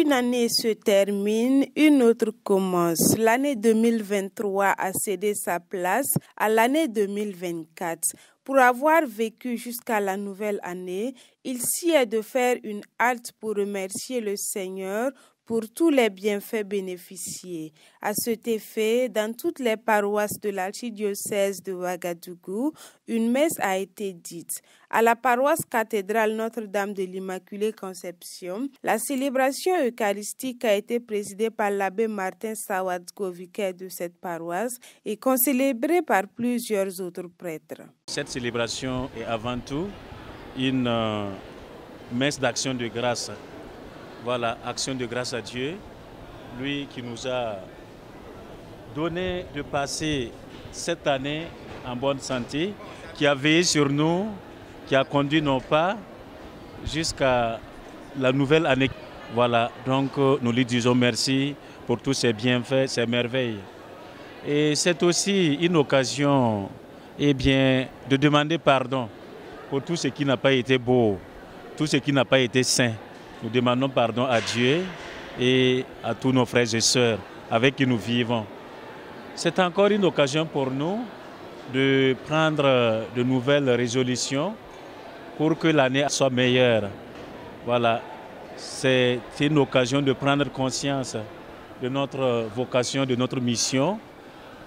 Une année se termine, une autre commence. L'année 2023 a cédé sa place à l'année 2024. Pour avoir vécu jusqu'à la nouvelle année, il sied de faire une halte pour remercier le Seigneur pour tous les bienfaits bénéficiés. À cet effet, dans toutes les paroisses de l'archidiocèse de Ouagadougou, une messe a été dite. À la paroisse cathédrale Notre-Dame de l'Immaculée Conception, la célébration eucharistique a été présidée par l'abbé Martin Sawadko, vicaire de cette paroisse, et concélébrée par plusieurs autres prêtres. Cette célébration est avant tout une messe d'action de grâce. Voilà, action de grâce à Dieu, lui qui nous a donné de passer cette année en bonne santé, qui a veillé sur nous, qui a conduit nos pas jusqu'à la nouvelle année. Voilà, donc nous lui disons merci pour tous ses bienfaits, ses merveilles. Et c'est aussi une occasion de demander pardon pour tout ce qui n'a pas été beau, tout ce qui n'a pas été saint. Nous demandons pardon à Dieu et à tous nos frères et sœurs avec qui nous vivons. C'est encore une occasion pour nous de prendre de nouvelles résolutions pour que l'année soit meilleure. Voilà, c'est une occasion de prendre conscience de notre vocation, de notre mission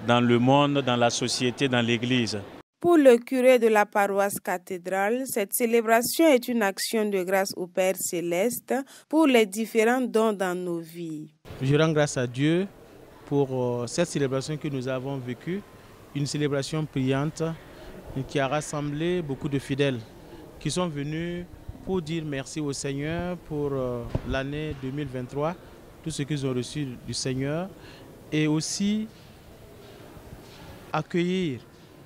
dans le monde, dans la société, dans l'Église. Pour le curé de la paroisse cathédrale, cette célébration est une action de grâce au Père Céleste pour les différents dons dans nos vies. Je rends grâce à Dieu pour cette célébration que nous avons vécue, une célébration priante qui a rassemblé beaucoup de fidèles qui sont venus pour dire merci au Seigneur pour l'année 2023, tout ce qu'ils ont reçu du Seigneur, et aussi accueillir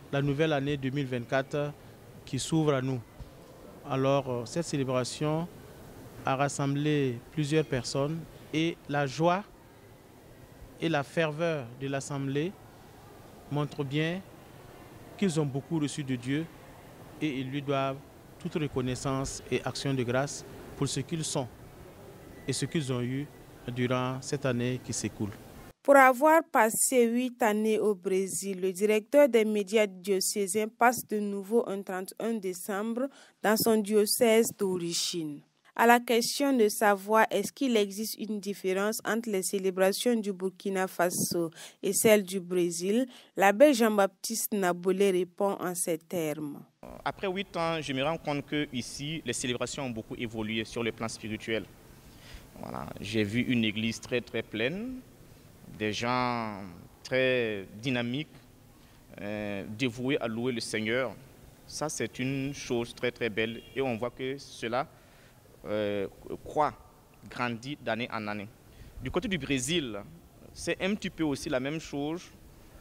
la nouvelle année 2024 qui s'ouvre à nous. Alors, cette célébration a rassemblé plusieurs personnes et la joie et la ferveur de l'Assemblée montrent bien qu'ils ont beaucoup reçu de Dieu et ils lui doivent toute reconnaissance et action de grâce pour ce qu'ils sont et ce qu'ils ont eu durant cette année qui s'écoule. Pour avoir passé 8 années au Brésil, le directeur des médias diocésains passe de nouveau un 31 décembre dans son diocèse d'origine. À la question de savoir est-ce qu'il existe une différence entre les célébrations du Burkina Faso et celles du Brésil, l'abbé Jean-Baptiste Nabolé répond en ces termes. Après 8 ans, je me rends compte que ici, les célébrations ont beaucoup évolué sur le plan spirituel. Voilà, j'ai vu une église très pleine, des gens très dynamiques, dévoués à louer le Seigneur. Ça, c'est une chose très belle et on voit que cela croît, grandit d'année en année. Du côté du Brésil, c'est un petit peu aussi la même chose,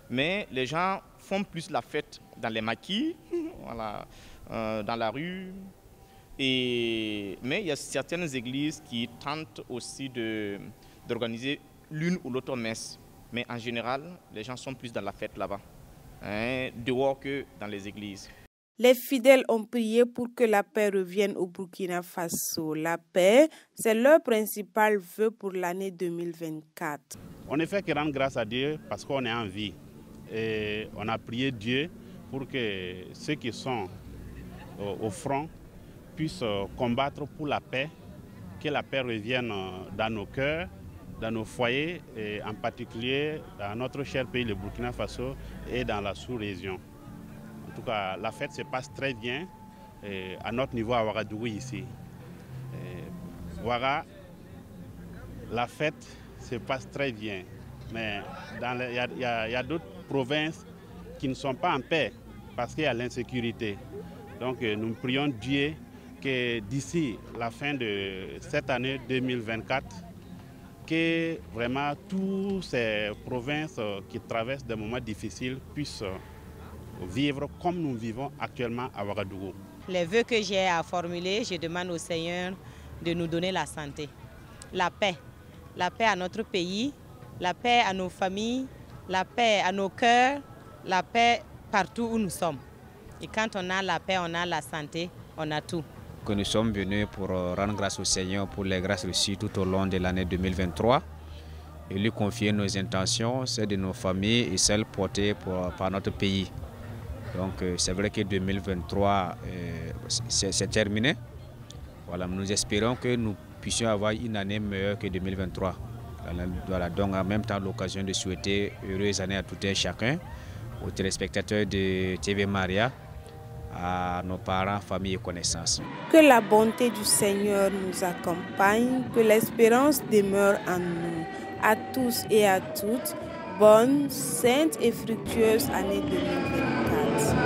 mais les gens font plus la fête dans les maquis, voilà, dans la rue. Mais il y a certaines églises qui tentent aussi d'organiser l'une ou l'autre messe. Mais en général, les gens sont plus dans la fête là-bas, dehors que dans les églises. Les fidèles ont prié pour que la paix revienne au Burkina Faso. La paix, c'est leur principal vœu pour l'année 2024. On ne fait que rendre grâce à Dieu parce qu'on est en vie. Et on a prié Dieu pour que ceux qui sont au front puissent combattre pour la paix, que la paix revienne dans nos cœurs, dans nos foyers, et en particulier dans notre cher pays, le Burkina Faso, et dans la sous-région. En tout cas, la fête se passe très bien à notre niveau à Ouagadougou ici. Ouaga, la fête se passe très bien, mais il y a d'autres provinces qui ne sont pas en paix parce qu'il y a l'insécurité. Donc nous prions Dieu que d'ici la fin de cette année 2024, que vraiment toutes ces provinces qui traversent des moments difficiles puissent vivre comme nous vivons actuellement à Ouagadougou. Les vœux que j'ai à formuler, je demande au Seigneur de nous donner la santé, la paix à notre pays, la paix à nos familles, la paix à nos cœurs, la paix partout où nous sommes. Et quand on a la paix, on a la santé, on a tout. que nous sommes venus pour rendre grâce au Seigneur pour les grâces reçues tout au long de l'année 2023 et lui confier nos intentions, celles de nos familles et celles portées par notre pays. Donc c'est vrai que 2023 c'est terminé. Voilà, nous espérons que nous puissions avoir une année meilleure que 2023. Voilà, donc en même temps l'occasion de souhaiter heureuse année à tout un chacun, aux téléspectateurs de TV Maria, à nos parents, familles et connaissances. Que la bonté du Seigneur nous accompagne, que l'espérance demeure en nous. À tous et à toutes, bonne, sainte et fructueuse année 2024.